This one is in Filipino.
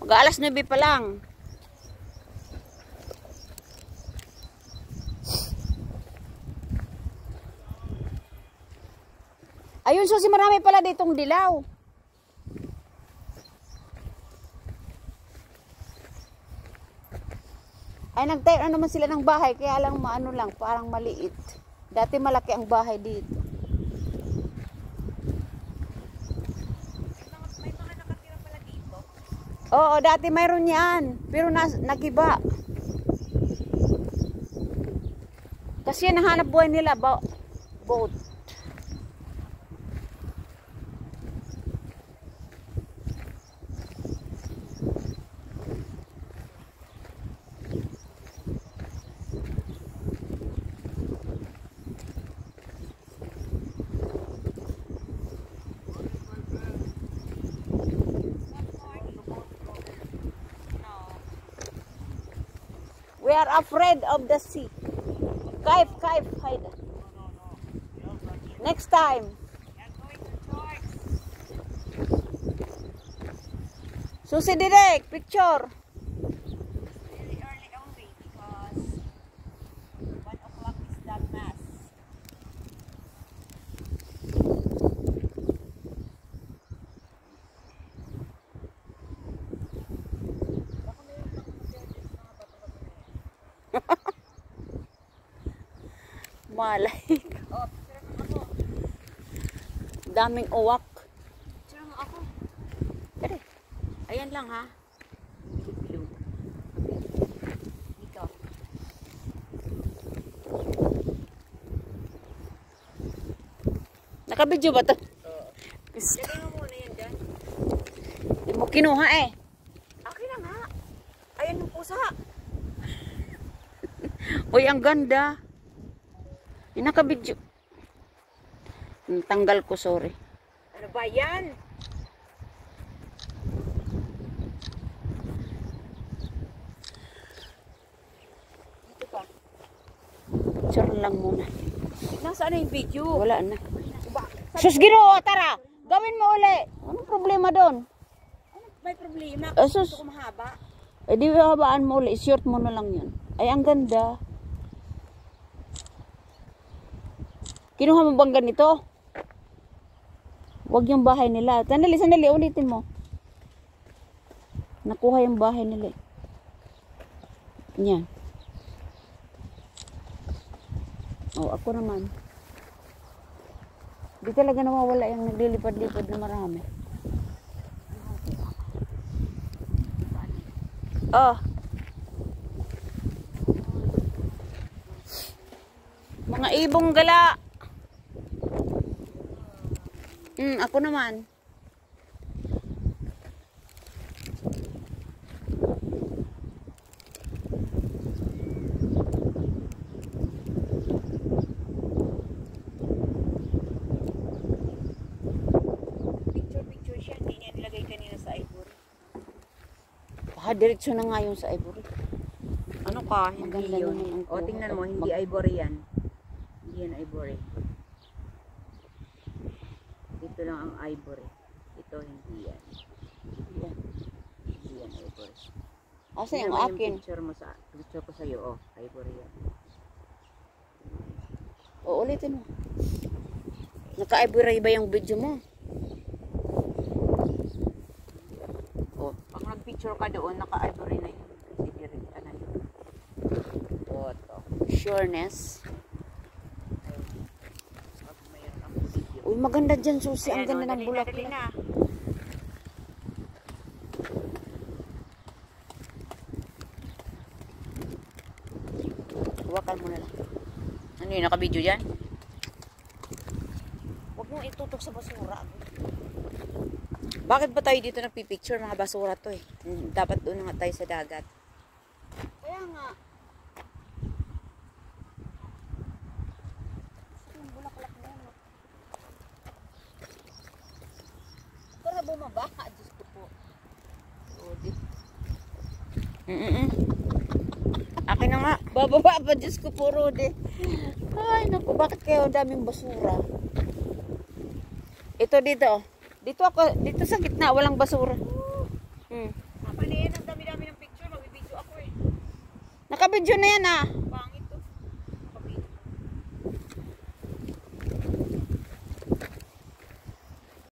Mag-aalas 9 pa lang. Ayun, Susi, marami pala ditong dilaw. Ay, nagtayo na naman sila ng bahay, kaya lang maano lang, parang maliit. Dati malaki ang bahay dito. May mga nakatira pala dito. Oo, dati mayroon yan, pero nagiba. Kasi yan ang hanap buhay nila, boat. We are afraid of the sea. Kaif, hide. Next time. Susi direct, picture. Really early only because 1 o'clock is the mass. Malay. Oh, picture mo ako. Daming uwak. Picture mo ako. Tara. Ayan lang ha. Blue. Dito. Nakabidyo ba to? Lagay mo muna yan dyan. Hindi mo kinuha eh. Akin na nga. Ayan yung pusa. Uy, ang ganda. Yung nakabidyo. Tanggal ko, sorry. Ano ba yan? Dito pa. Picture lang muna. Nasaan na yung video? Wala na. Ba? Sus, Ginoo, tara. Gawin mo uli. Anong problema doon? May problema. Sus. Gusto ko mahaba. Eh, di habaan mo uli. Short mo na lang yun. Ay, ang ganda. Kinuha mo bang ganito? Huwag yung bahay nila. Sandali, ulitin mo. Nakuha yung bahay nila. Yan. Oh, ako naman. Di talaga nawawala yung naglilipad-lipad na marami. Oh. Mga ibong gala. Ako naman. Picture siya. Hindi niya nilagay kanina sa ivory. Baka diretso na nga yung sa ivory. Ano ka? Hindi Maganda yun. naman ang O, tingnan mo. kuha. Hindi ivory yan. Hindi yan ivory. Ito lang ang ivory. Ito hindi yan. Yan. Hindi yan ivory. Asa Tingnan yung mo akin? Picture ko sa'yo. Oh, ivory yan. O, ulitin mo. Naka-ivory ba yung video mo? Oh, pag nag-picture ka doon, naka-ivory na yun. Hindi rin ka na yun. Ito. Sureness. Pag mayroon ang video. Uy, maganda dyan, Susi. Ang Ayan, ganda oh, ng bulak. dali na. Huwakan mo na lang. Ano yun? Naka-video dyan? Huwag mong itutok sa basura. Bakit ba tayo dito nagpipicture? Mga basura to eh. Dapat doon nga tayo sa dagat. Kaya nga. Yung bulaklak na yun. Para bumaba. Diyos ko po. Akin na nga. Bababa pa, Diyos ko po, Rudy. Ay, naku, bakit kayo ang daming basura? Ito dito. Dito ako, dito sa gitna, walang basura. Paano yan? Nakabidyo na yan ah.